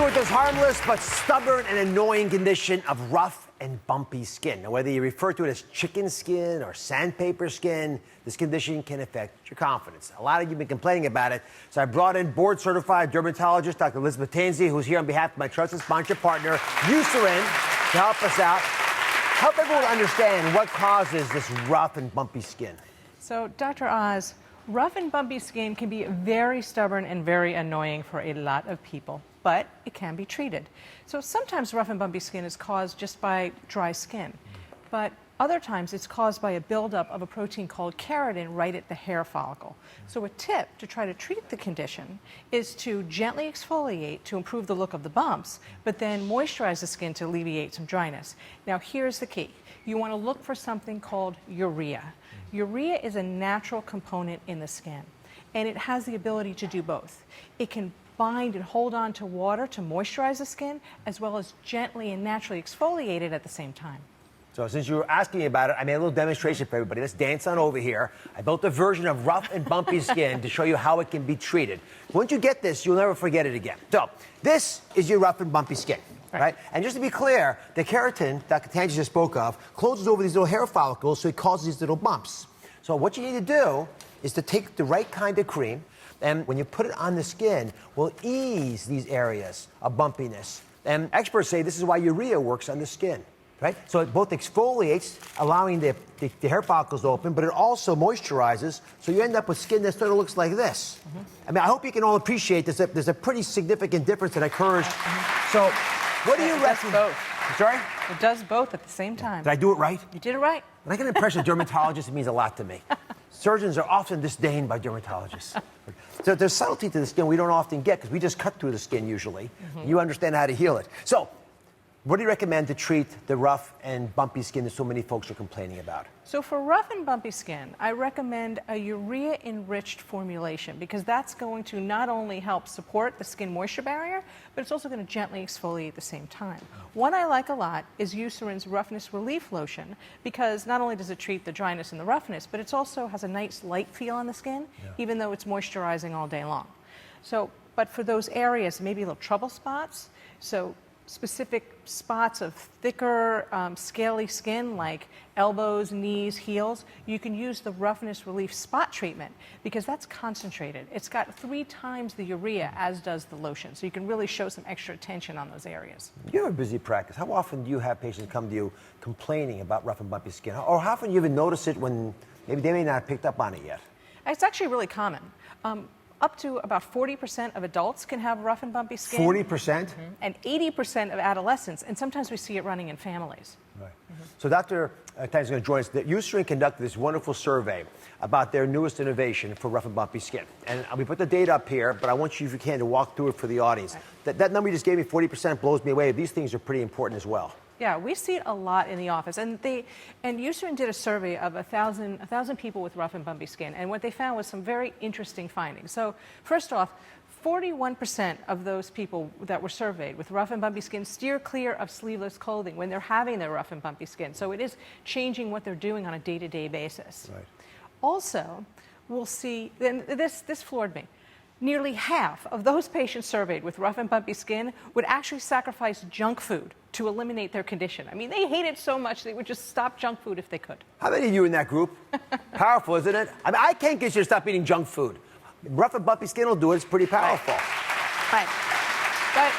you with this harmless but stubborn and annoying condition of rough and bumpy skin. Now, whether you refer to it as chicken skin or sandpaper skin, this condition can affect your confidence. A lot of you have been complaining about it, so I brought in board-certified dermatologist Dr. Elizabeth Tansey, who's here on behalf of my trusted sponsor partner, Eucerin, to help us out. Help everyone understand what causes this rough and bumpy skin. So, Dr. Oz, rough and bumpy skin can be very stubborn and very annoying for a lot of people, but it can be treated. So sometimes rough and bumpy skin is caused just by dry skin, but other times it's caused by a buildup of a protein called keratin right at the hair follicle. So a tip to try to treat the condition is to gently exfoliate to improve the look of the bumps, but then moisturize the skin to alleviate some dryness. Now here's the key. You want to look for something called urea. Urea is a natural component in the skin, and it has the ability to do both. It can bind and hold on to water to moisturize the skin, as well as gently and naturally exfoliate it at the same time. So since you were asking me about it, I made a little demonstration for everybody. Let's dance on over here. I built a version of rough and bumpy skin to show you how it can be treated. Once you get this, you'll never forget it again. So this is your rough and bumpy skin. Right? And just to be clear, the keratin Dr. Tansey just spoke of closes over these little hair follicles, so it causes these little bumps. So what you need to do is to take the right kind of cream, and when you put it on the skin, will ease these areas of bumpiness. And experts say this is why urea works on the skin. Right? So it both exfoliates, allowing the hair follicles to open, but it also moisturizes, so you end up with skin that sort of looks like this. I mean, I hope you can all appreciate this. There's a pretty significant difference that occurs. So what do you reckon? It does both. Sorry? It does both at the same time. Did I do it right? You did it right. When I get an impression of dermatologists, it means a lot to me. Surgeons are often disdained by dermatologists. So there's subtlety to the skin we don't often get because we just cut through the skin usually. You understand how to heal it. So what do you recommend to treat the rough and bumpy skin that so many folks are complaining about? So for rough and bumpy skin, I recommend a urea-enriched formulation because that's going to not only help support the skin moisture barrier, but it's also going to gently exfoliate at the same time. One I like a lot is Eucerin's Roughness Relief Lotion because not only does it treat the dryness and the roughness, but it also has a nice light feel on the skin, even though it's moisturizing all day long. So, but for those areas, maybe little trouble spots, so specific spots of thicker, scaly skin like elbows, knees, heels, you can use the Roughness Relief Spot Treatment because that's concentrated. It's got 3 times the urea as does the lotion, so you can really show some extra attention on those areas. You have a busy practice. How often do you have patients come to you complaining about rough and bumpy skin? Or how often do you even notice it when maybe they may not have picked up on it yet? It's actually really common. Up to about 40% of adults can have rough and bumpy skin. 40%? And 80% of adolescents, and sometimes we see it running in families. Right. So Dr. Tansey is going to join us. Eucerin conducted this wonderful survey about their newest innovation for rough and bumpy skin. And we put the data up here, but I want you, if you can, to walk through it for the audience. Right. That number you just gave me, 40%, blows me away. These things are pretty important as well. Yeah, we see it a lot in the office. And Eucerin did a survey of 1,000 people with rough and bumpy skin. And what they found was some very interesting findings. So first off, 41% of those people that were surveyed with rough and bumpy skin steer clear of sleeveless clothing when they're having their rough and bumpy skin. So it is changing what they're doing on a day-to-day basis. Right. Also, we'll see, and this floored me. Nearly half of those patients surveyed with rough and bumpy skin would actually sacrifice junk food to eliminate their condition. I mean, they hate it so much they would just stop junk food if they could. How many of you in that group? Powerful, isn't it? I mean, I can't get you to stop eating junk food. Rough and bumpy skin will do it. It's pretty powerful. Right. But,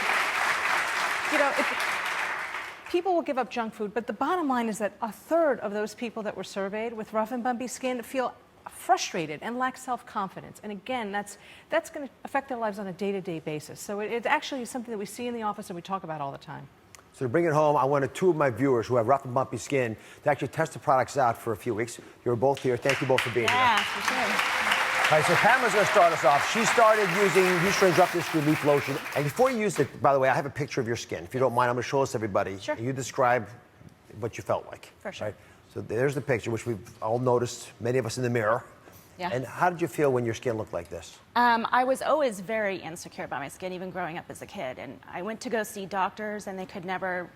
you know, people will give up junk food, but the bottom line is that 1/3 of those people that were surveyed with rough and bumpy skin feel frustrated and lack self-confidence. And again, that's going to affect their lives on a day-to-day basis. So it's actually something that we see in the office and we talk about all the time. So to bring it home, I wanted 2 of my viewers who have rough and bumpy skin to actually test the products out for a few weeks. You're both here. Thank you both for being here. Yeah, for sure. All right, so Pamela's going to start us off. She started using Eucerin's Roughness Relief Lotion. And before you used it, by the way, I have a picture of your skin. If you don't mind, I'm going to show us everybody. Sure. And you describe what you felt like. For sure. Right? So there's the picture, which we've all noticed, many of us in the mirror. Yeah. And how did you feel when your skin looked like this? I was always very insecure about my skin, even growing up as a kid. And I went to go see doctors, and they could never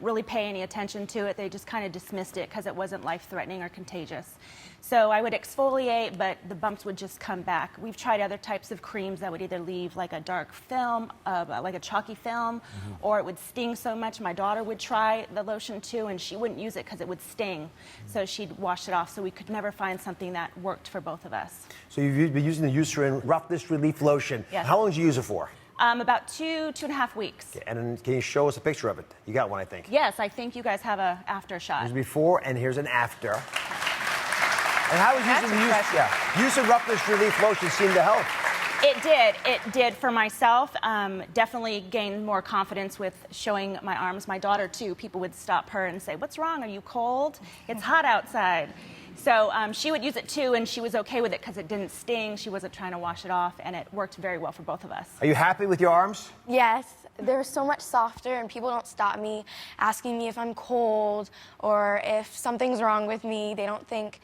really pay any attention to it. They just kind of dismissed it because it wasn't life-threatening or contagious. So I would exfoliate, but the bumps would just come back. We've tried other types of creams that would either leave like a dark film, like a chalky film, or it would sting so much. My daughter would try the lotion too, and she wouldn't use it because it would sting. So she'd wash it off, so we could never find something that worked for both of us. So you've been using the Eucerin Roughness Relief Lotion. Yes. How long did you use it for? About 2.5 weeks. And then can you show us a picture of it? You got one, I think. Yes, I think you guys have a after shot. Here's before, and here's an after. And how is using the Eucerin Roughness Relief Lotion seem to help? It did for myself. Definitely gained more confidence with showing my arms. My daughter too, people would stop her and say, "What's wrong? Are you cold? It's hot outside." So she would use it too, and she was okay with it because it didn't sting. She wasn't trying to wash it off, and it worked very well for both of us. Are you happy with your arms? Yes, they're so much softer, and people don't stop me asking me if I'm cold or if something's wrong with me. They don't think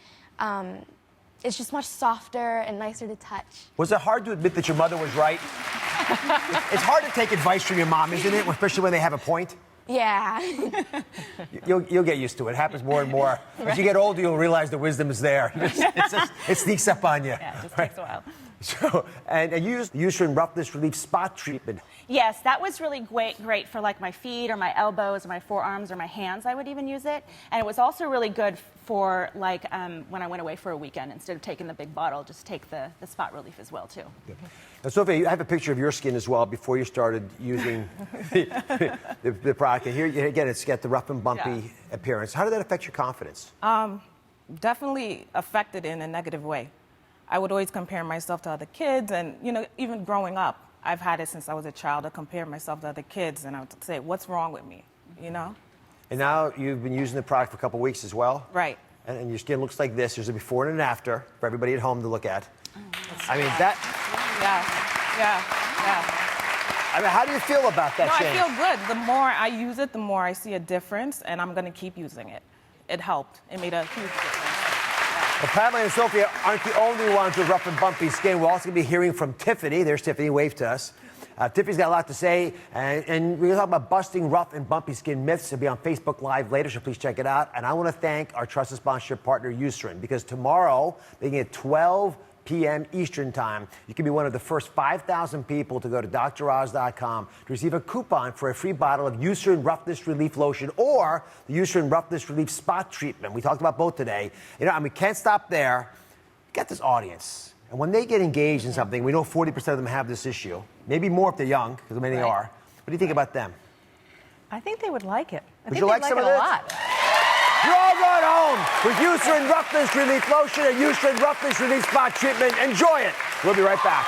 it's just much softer and nicer to touch. Was it hard to admit that your mother was right? It's hard to take advice from your mom, isn't it? Especially when they have a point. Yeah. You'll get used to it. It happens more and more. As you get older, you'll realize the wisdom is there. It sneaks up on you. Yeah, it just takes a while. So, and you used the Eucerin Roughness Relief Spot Treatment. Yes, that was really great for like my feet or my elbows or my forearms or my hands. I would even use it. And it was also really good for like when I went away for a weekend. Instead of taking the big bottle, just take the spot relief as well too. Yeah. Now, Sophia, I have a picture of your skin as well before you started using the product. And here, again, it's got the rough and bumpy appearance. How did that affect your confidence? Definitely affected in a negative way. I would always compare myself to other kids, and even growing up, I've had it since I was a child to compare myself to other kids, and I would say, "What's wrong with me?" And now you've been using the product for a couple weeks as well. Right. And your skin looks like this. There's a before and an after for everybody at home to look at. I mean, Yeah. I mean, how do you feel about that change? I feel good. The more I use it, the more I see a difference, and I'm going to keep using it. It helped. It made a huge difference. Well, Pamela and Sophia aren't the only ones with rough and bumpy skin. We're also going to be hearing from Tiffany. There's Tiffany. Wave to us. Tiffany's got a lot to say, and we're going to talk about busting rough and bumpy skin myths. It'll be on Facebook Live later, so please check it out. And I want to thank our trusted sponsorship partner, Eucerin, because tomorrow, beginning at 12 p.m. Eastern Time, you can be one of the first 5,000 people to go to DrOz.com to receive a coupon for a free bottle of Eucerin Roughness Relief Lotion or the Eucerin Roughness Relief Spot Treatment. We talked about both today. And we can't stop there. Get this audience. And when they get engaged in something, we know 40% of them have this issue. Maybe more if they're young, because many are. What do you think about them? I think they would like it. I Would think you like they'd some like of it a this? lot. You're all going home with Eucerin Roughness Relief Lotion and Eucerin Roughness Relief Spot Treatment. Enjoy it. We'll be right back.